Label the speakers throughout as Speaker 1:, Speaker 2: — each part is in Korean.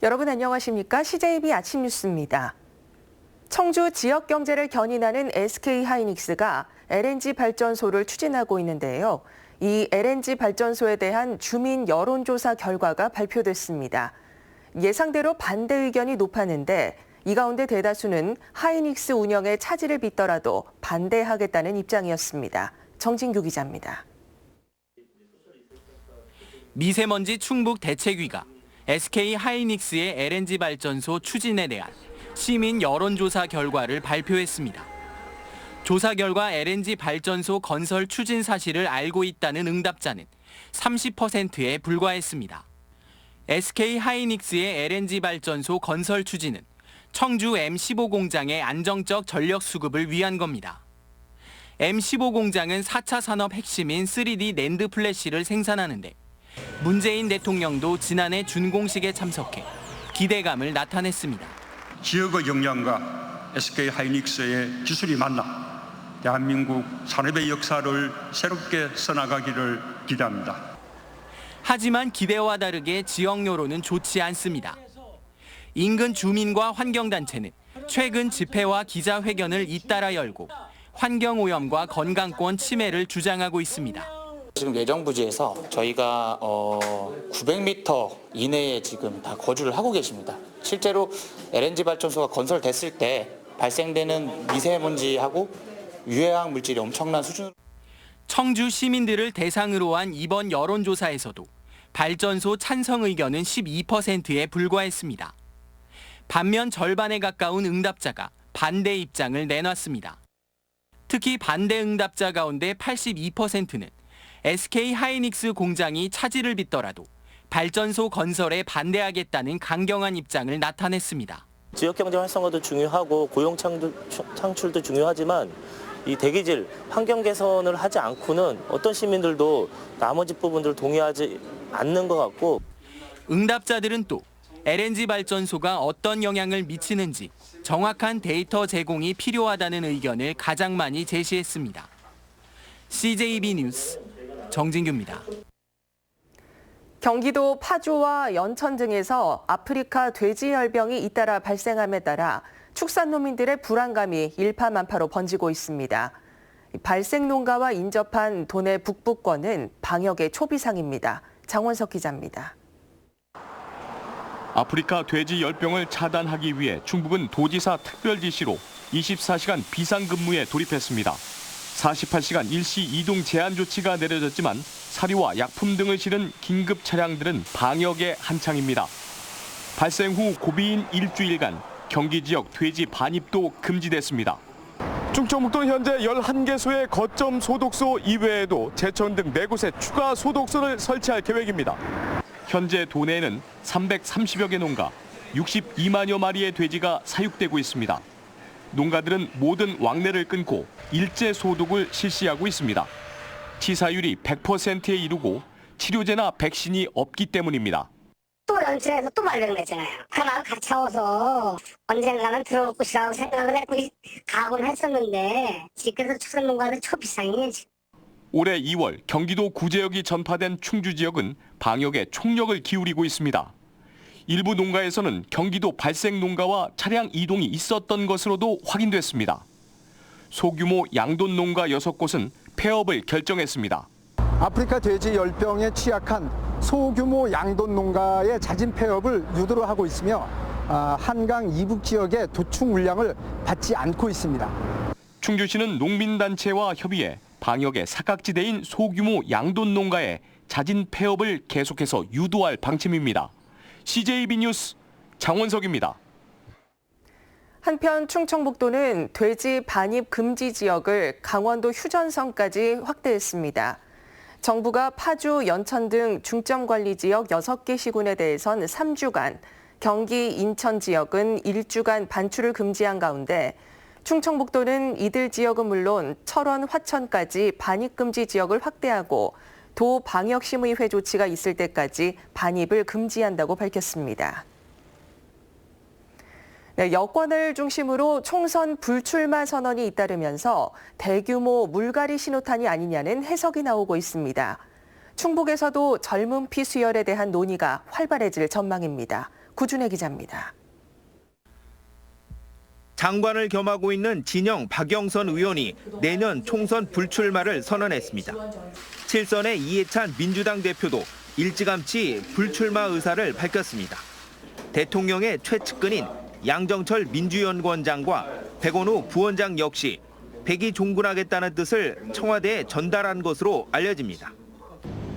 Speaker 1: 여러분 안녕하십니까? CJB 아침 뉴스입니다. 청주 지역 경제를 견인하는 SK하이닉스가 LNG 발전소를 추진하고 있는데요. 이 LNG 발전소에 대한 주민 여론조사 결과가 발표됐습니다. 예상대로 반대 의견이 높았는데 이 가운데 대다수는 하이닉스 운영에 차질을 빚더라도 반대하겠다는 입장이었습니다. 정진규 기자입니다.
Speaker 2: 미세먼지 충북 대책위가 SK하이닉스의 LNG 발전소 추진에 대한 시민 여론조사 결과를 발표했습니다. 조사 결과 LNG 발전소 건설 추진 사실을 알고 있다는 응답자는 30%에 불과했습니다. SK하이닉스의 LNG 발전소 건설 추진은 청주 M15 공장의 안정적 전력 수급을 위한 겁니다. M15 공장은 4차 산업 핵심인 3D 낸드 플래시를 생산하는데 문재인 대통령도 지난해 준공식에 참석해 기대감을 나타냈습니다.
Speaker 3: 지역의 역량과 SK하이닉스의 기술이 만나 대한민국 산업의 역사를 새롭게 써나가기를 기대합니다.
Speaker 2: 하지만 기대와 다르게 지역 여론은 좋지 않습니다. 인근 주민과 환경단체는 최근 집회와 기자회견을 잇따라 열고 환경오염과 건강권 침해를 주장하고 있습니다.
Speaker 4: 지금 예정부지에서 저희가 900m 이내에 지금 다 거주를 하고 계십니다. 실제로 LNG 발전소가 건설됐을 때 발생되는 미세먼지하고 유해학 물질이 엄청난 수준으로.
Speaker 2: 청주 시민들을 대상으로 한 이번 여론조사에서도 발전소 찬성 의견은 12%에 불과했습니다. 반면 절반에 가까운 응답자가 반대 입장을 내놨습니다. 특히 반대 응답자 가운데 82%는 SK하이닉스 공장이 차질을 빚더라도 발전소 건설에 반대하겠다는 강경한 입장을 나타냈습니다.
Speaker 5: 지역경제 활성화도 중요하고 고용 창출도 중요하지만 이 대기질, 환경 개선을 하지 않고는 어떤 시민들도 나머지 부분들을 동의하지 않는 것 같고.
Speaker 2: 응답자들은 또 LNG 발전소가 어떤 영향을 미치는지 정확한 데이터 제공이 필요하다는 의견을 가장 많이 제시했습니다. CJB 뉴스 정진규입니다.
Speaker 1: 경기도 파주와 연천 등에서 아프리카 돼지열병이 잇따라 발생함에 따라 축산농민들의 불안감이 일파만파로 번지고 있습니다. 발생 농가와 인접한 도내 북부권은 방역의 초비상입니다. 장원석 기자입니다.
Speaker 6: 아프리카 돼지 열병을 차단하기 위해 충북은 도지사 특별 지시로 24시간 비상근무에 돌입했습니다. 48시간 일시 이동 제한 조치가 내려졌지만 사료와 약품 등을 실은 긴급 차량들은 방역에 한창입니다. 발생 후 고비인 일주일간 경기 지역 돼지 반입도 금지됐습니다. 충청북도는 현재 11개소의 거점 소독소 이외에도 제천 등 4곳에 추가 소독소를 설치할 계획입니다. 현재 도내에는 330여 개 농가, 62만여 마리의 돼지가 사육되고 있습니다. 농가들은 모든 왕래를 끊고 일제 소독을 실시하고 있습니다. 치사율이 100%에 이르고 치료제나 백신이 없기 때문입니다.
Speaker 7: 또 연천에서 또 발병됐잖아요. 하나 같이 와서 언젠가는 들어올 것이라고 생각을 했고 각오는 했었는데 지금까지 축산농가는 초비상이에요.
Speaker 6: 올해 2월 경기도 구제역이 전파된 충주 지역은 방역에 총력을 기울이고 있습니다. 일부 농가에서는 경기도 발생 농가와 차량 이동이 있었던 것으로도 확인됐습니다. 소규모 양돈 농가 6곳은 폐업을 결정했습니다.
Speaker 8: 아프리카 돼지 열병에 취약한 소규모 양돈 농가의 자진 폐업을 유도로 하고 있으며 한강 이북 지역의 도축 물량을 받지 않고 있습니다.
Speaker 6: 충주시는 농민단체와 협의해 방역의 사각지대인 소규모 양돈 농가의 자진 폐업을 계속해서 유도할 방침입니다. CJB 뉴스 장원석입니다.
Speaker 1: 한편 충청북도는 돼지 반입 금지 지역을 강원도 휴전선까지 확대했습니다. 정부가 파주, 연천 등 중점관리 지역 6개 시군에 대해선 3주간, 경기, 인천 지역은 1주간 반출을 금지한 가운데 충청북도는 이들 지역은 물론 철원, 화천까지 반입 금지 지역을 확대하고 도 방역심의회 조치가 있을 때까지 반입을 금지한다고 밝혔습니다. 네, 여권을 중심으로 총선 불출마 선언이 잇따르면서 대규모 물갈이 신호탄이 아니냐는 해석이 나오고 있습니다. 충북에서도 젊은 피 수혈에 대한 논의가 활발해질 전망입니다. 구준혜 기자입니다.
Speaker 9: 장관을 겸하고 있는 진영 박영선 의원이 내년 총선 불출마를 선언했습니다. 7선의 이해찬 민주당 대표도 일찌감치 불출마 의사를 밝혔습니다. 대통령의 최측근인 양정철 민주연구원장과 백원우 부원장 역시 백이 종군하겠다는 뜻을 청와대에 전달한 것으로 알려집니다.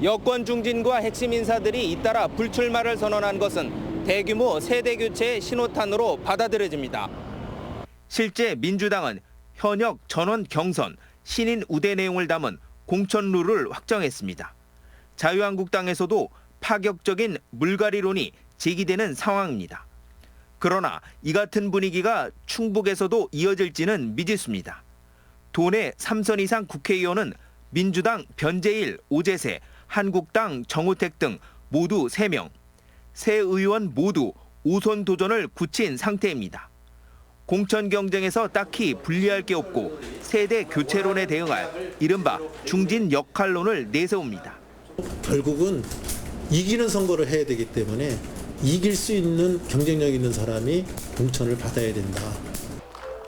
Speaker 9: 여권 중진과 핵심 인사들이 잇따라 불출마를 선언한 것은 대규모 세대 교체의 신호탄으로 받아들여집니다. 실제 민주당은 현역 전원 경선, 신인 우대 내용을 담은 공천 룰을 확정했습니다. 자유한국당에서도 파격적인 물갈이론이 제기되는 상황입니다. 그러나 이 같은 분위기가 충북에서도 이어질지는 미지수입니다. 도내 3선 이상 국회의원은 민주당 변재일, 오재세, 한국당 정우택 등 모두 3명, 세 의원 모두 5선 도전을 굳힌 상태입니다. 공천 경쟁에서 딱히 불리할 게 없고 세대 교체론에 대응할 이른바 중진 역할론을 내세웁니다.
Speaker 10: 결국은 이기는 선거를 해야 되기 때문에 이길 수 있는 경쟁력 있는 사람이 공천을 받아야 된다.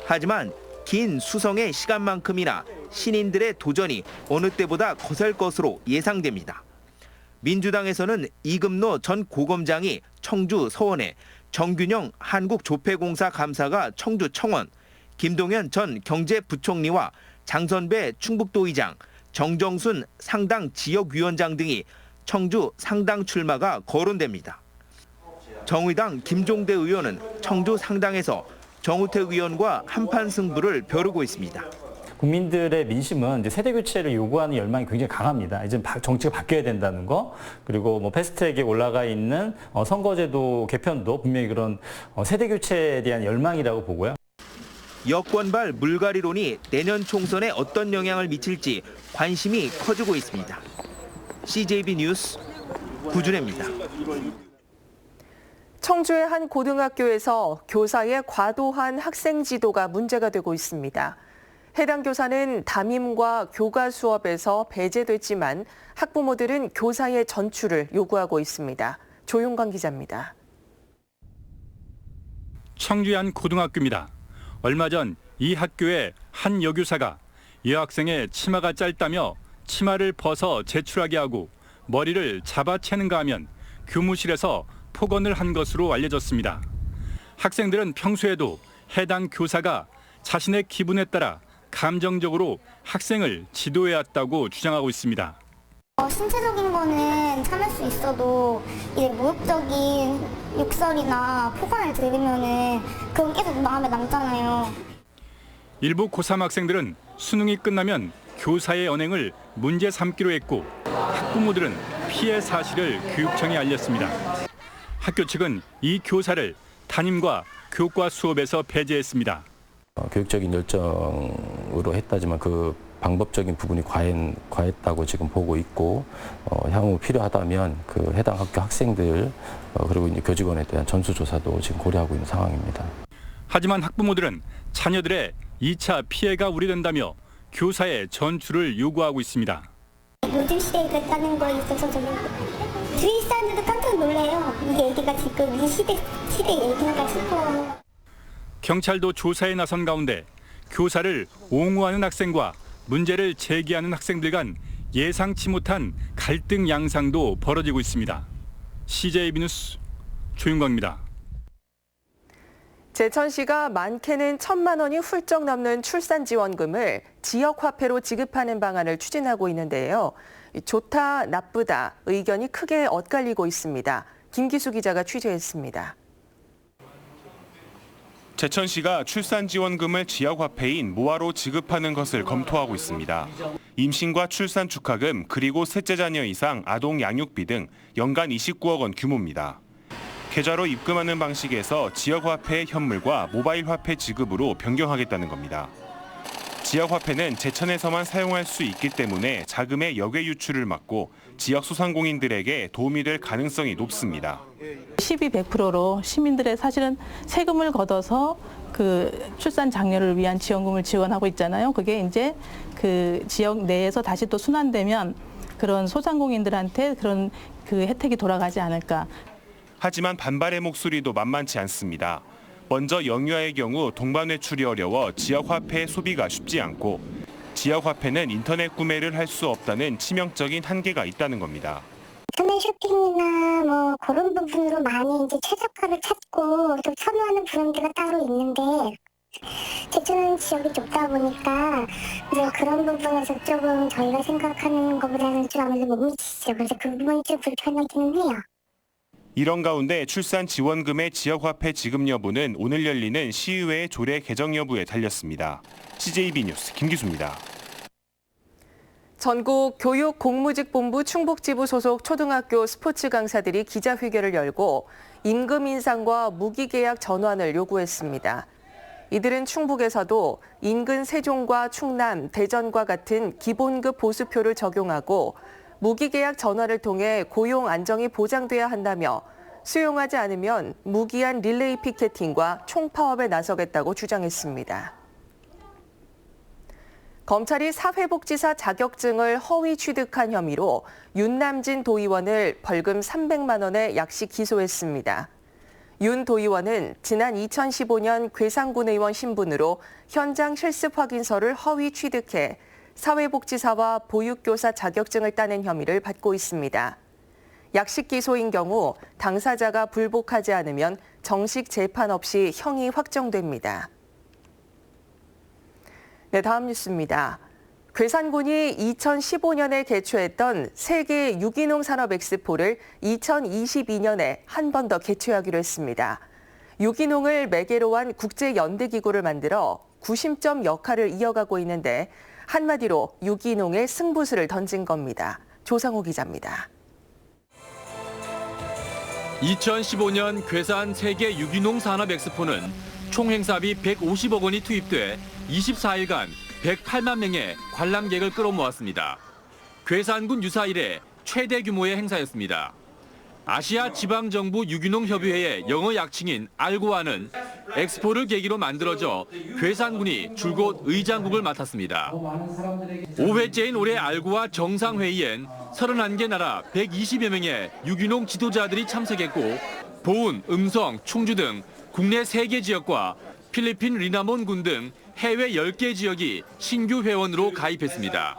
Speaker 9: 하지만 긴 수성의 시간만큼이나 신인들의 도전이 어느 때보다 거셀 것으로 예상됩니다. 민주당에서는 이금노 전 고검장이 청주 서원에, 정균영 한국조폐공사 감사가 청주 청원, 김동연 전 경제부총리와 장선배 충북도의장, 정정순 상당 지역위원장 등이 청주 상당 출마가 거론됩니다. 정의당 김종대 의원은 청주 상당에서 정우택 의원과 한판 승부를 벼르고 있습니다.
Speaker 11: 국민들의 민심은 이제 세대 교체를 요구하는 열망이 굉장히 강합니다. 이제 정치가 바뀌어야 된다는 거, 그리고 뭐 패스트트랙에 올라가 있는 선거제도 개편도 분명히 그런 세대 교체에 대한 열망이라고 보고요.
Speaker 9: 여권발 물갈이론이 내년 총선에 어떤 영향을 미칠지 관심이 커지고 있습니다. CJB 뉴스 구준혜입니다.
Speaker 1: 청주의 한 고등학교에서 교사의 과도한 학생 지도가 문제가 되고 있습니다. 해당 교사는 담임과 교과 수업에서 배제됐지만 학부모들은 교사의 전출을 요구하고 있습니다. 조용관 기자입니다.
Speaker 12: 청주의 한 고등학교입니다. 얼마 전 이 학교의 한 여교사가 여학생의 치마가 짧다며 치마를 벗어 제출하게 하고 머리를 잡아채는가 하면 교무실에서 폭언을 한 것으로 알려졌습니다. 학생들은 평소에도 해당 교사가 자신의 기분에 따라 감정적으로 학생을 지도해왔다고 주장하고 있습니다.
Speaker 13: 신체적인 거는 참을 수 있어도 이제 모욕적인 욕설이나 폭언을 들으면은 그건 계속 마음에 남잖아요.
Speaker 12: 일부 고3 학생들은 수능이 끝나면 교사의 언행을 문제 삼기로 했고 학부모들은 피해 사실을 교육청에 알렸습니다. 학교 측은 이 교사를 담임과 교과 수업에서 배제했습니다.
Speaker 14: 교육적인 열정으로 했다지만 그 방법적인 부분이 과했다고 지금 보고 있고 향후 필요하다면 그 해당 학교 학생들 그리고 이제 교직원에 대한 전수조사도 지금 고려하고 있는 상황입니다.
Speaker 12: 하지만 학부모들은 자녀들의 2차 피해가 우려된다며 교사의 전출을 요구하고 있습니다.
Speaker 13: 요즘 시대에 그랬다는 거에 있어서 저는 주위 사람들도 깜짝 놀라요. 이 얘기가 지금 이 시대 얘기인가 싶어요.
Speaker 12: 경찰도 조사에 나선 가운데 교사를 옹호하는 학생과 문제를 제기하는 학생들 간 예상치 못한 갈등 양상도 벌어지고 있습니다. CJB 뉴스 조윤광입니다.
Speaker 1: 제천시가 많게는 1,000만 원이 훌쩍 넘는 출산지원금을 지역화폐로 지급하는 방안을 추진하고 있는데요. 좋다, 나쁘다 의견이 크게 엇갈리고 있습니다. 김기수 기자가 취재했습니다.
Speaker 15: 제천시가 출산지원금을 지역화폐인 모아로 지급하는 것을 검토하고 있습니다. 임신과 출산 축하금 그리고 셋째 자녀 이상 아동 양육비 등 연간 29억 원 규모입니다. 계좌로 입금하는 방식에서 지역화폐 현물과 모바일 화폐 지급으로 변경하겠다는 겁니다. 지역화폐는 제천에서만 사용할 수 있기 때문에 자금의 역외 유출을 막고 지역 소상공인들에게 도움이 될 가능성이 높습니다.
Speaker 16: 12% 시민들의 사실은 세금을 걷어서 그 출산 장려를 위한 지원금을 지원하고 있잖아요. 그게 이제 그 지역 내에서 다시 또 순환되면 그런 소상공인들한테 그런 그 혜택이 돌아가지 않을까.
Speaker 15: 하지만 반발의 목소리도 만만치 않습니다. 먼저 영유아의 경우 동반 외출이 어려워 지역 화폐 소비가 쉽지 않고 지역 화폐는 인터넷 구매를 할 수 없다는 치명적인 한계가 있다는 겁니다.
Speaker 13: 인터넷 쇼핑이나 뭐 그런 부분으로 많이 이제 최저가를 찾고 또 선호하는 브랜드가 따로 있는데 제주는 지역이 좁다 보니까 이제 그런 부분에서 조금 저희가 생각하는 것보다는 좀 아무래도 못 미치죠. 그래서 그 부분이 좀 불편하기는 해요.
Speaker 15: 이런 가운데 출산 지원금의 지역화폐 지급 여부는 오늘 열리는 시의회 조례 개정 여부에 달렸습니다. CJB 뉴스 김기수입니다.
Speaker 1: 전국 교육공무직본부 충북지부 소속 초등학교 스포츠 강사들이 기자회견을 열고 임금 인상과 무기계약 전환을 요구했습니다. 이들은 충북에서도 인근 세종과 충남, 대전과 같은 기본급 보수표를 적용하고 무기계약 전환을 통해 고용 안정이 보장돼야 한다며 수용하지 않으면 무기한 릴레이 피켓팅과 총파업에 나서겠다고 주장했습니다. 검찰이 사회복지사 자격증을 허위 취득한 혐의로 윤남진 도의원을 벌금 300만 원에 약식 기소했습니다. 윤 도의원은 지난 2015년 괴산군 의원 신분으로 현장 실습 확인서를 허위 취득해 사회복지사와 보육교사 자격증을 따낸 혐의를 받고 있습니다. 약식 기소인 경우 당사자가 불복하지 않으면 정식 재판 없이 형이 확정됩니다. 네, 다음 뉴스입니다. 괴산군이 2015년에 개최했던 세계 유기농 산업 엑스포를 2022년에 한 번 더 개최하기로 했습니다. 유기농을 매개로 한 국제연대기구를 만들어 구심점 역할을 이어가고 있는데 한마디로 유기농의 승부수를 던진 겁니다. 조상호 기자입니다.
Speaker 17: 2015년 괴산 세계 유기농 산업 엑스포는 총 행사비 150억 원이 투입돼 24일간 108만 명의 관람객을 끌어모았습니다. 괴산군 유사 이래 최대 규모의 행사였습니다. 아시아 지방정부 유기농협의회의 영어 약칭인 알고아는 엑스포를 계기로 만들어져 괴산군이 줄곧 의장국을 맡았습니다. 5회째인 올해 알고아 정상회의엔 31개 나라 120여 명의 유기농 지도자들이 참석했고 보은, 음성, 충주 등 국내 3개 지역과 필리핀 리나몬군 등 해외 10개 지역이 신규 회원으로 가입했습니다.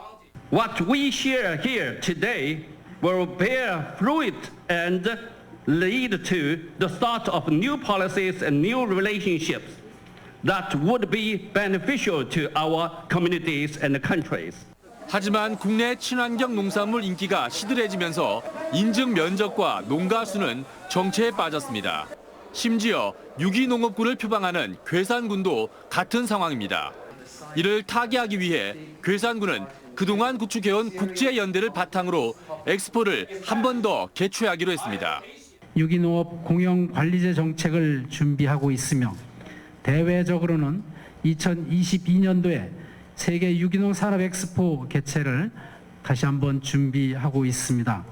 Speaker 18: What we share here today will bear fruit and lead to the start of new policies and new relationships that would be beneficial to our communities and countries.
Speaker 17: 하지만 국내 친환경 농산물 인기가 시들해지면서 인증 면적과 농가 수는 정체에 빠졌습니다. 심지어 유기농업군을 표방하는 괴산군도 같은 상황입니다. 이를 타개하기 위해 괴산군은 그동안 구축해온 국제연대를 바탕으로 엑스포를 한 번 더 개최하기로 했습니다.
Speaker 19: 유기농업 공영관리제 정책을 준비하고 있으며 대외적으로는 2022년도에 세계 유기농 산업 엑스포 개최를 다시 한번 준비하고 있습니다.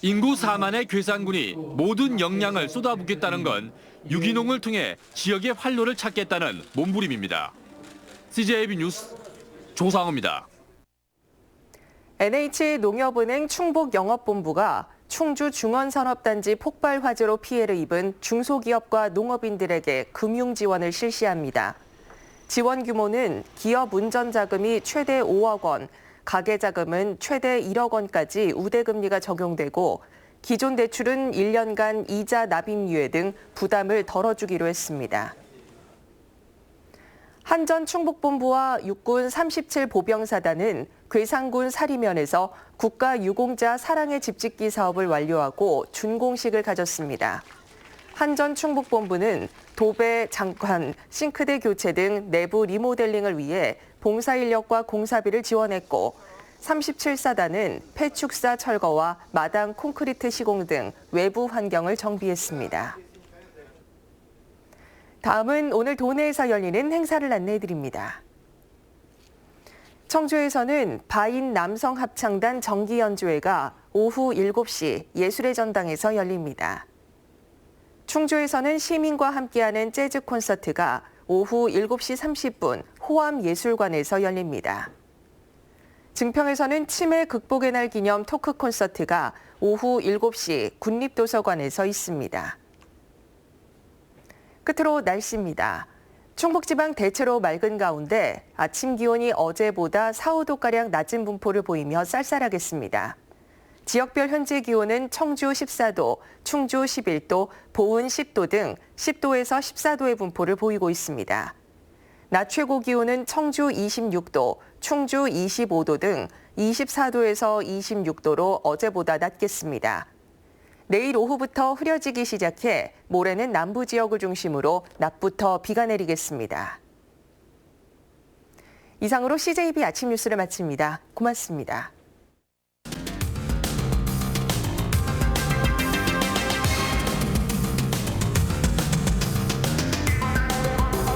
Speaker 17: 인구 4만의 괴산군이 모든 역량을 쏟아붓겠다는 건 유기농을 통해 지역의 활로를 찾겠다는 몸부림입니다. CJB 뉴스 조상호입니다.
Speaker 1: NH농협은행 충북영업본부가 충주 중원산업단지 폭발 화재로 피해를 입은 중소기업과 농업인들에게 금융 지원을 실시합니다. 지원 규모는 기업 운전자금이 최대 5억 원, 가계자금은 최대 1억 원까지 우대금리가 적용되고 기존 대출은 1년간 이자 납입유예 등 부담을 덜어주기로 했습니다. 한전 충북본부와 육군 37 보병사단은 괴산군 사리면에서 국가유공자 사랑의 집짓기 사업을 완료하고 준공식을 가졌습니다. 한전 충북본부는 도배, 장관, 싱크대 교체 등 내부 리모델링을 위해 봉사 인력과 공사비를 지원했고 37사단은 폐축사 철거와 마당 콘크리트 시공 등 외부 환경을 정비했습니다. 다음은 오늘 도내에서 열리는 행사를 안내해드립니다. 청주에서는 바인 남성 합창단 정기 연주회가 오후 7시 예술의 전당에서 열립니다. 충주에서는 시민과 함께하는 재즈 콘서트가 오후 7시 30분 호암예술관에서 열립니다. 증평에서는 치매 극복의 날 기념 토크 콘서트가 오후 7시 국립도서관에서 있습니다. 끝으로 날씨입니다. 충북지방 대체로 맑은 가운데 아침 기온이 어제보다 4, 5도가량 낮은 분포를 보이며 쌀쌀하겠습니다. 지역별 현재 기온은 청주 14도, 충주 11도, 보은 10도 등 10도에서 14도의 분포를 보이고 있습니다. 낮 최고 기온은 청주 26도, 충주 25도 등 24도에서 26도로 어제보다 낮겠습니다. 내일 오후부터 흐려지기 시작해 모레는 남부 지역을 중심으로 낮부터 비가 내리겠습니다. 이상으로 CJB 아침 뉴스를 마칩니다. 고맙습니다.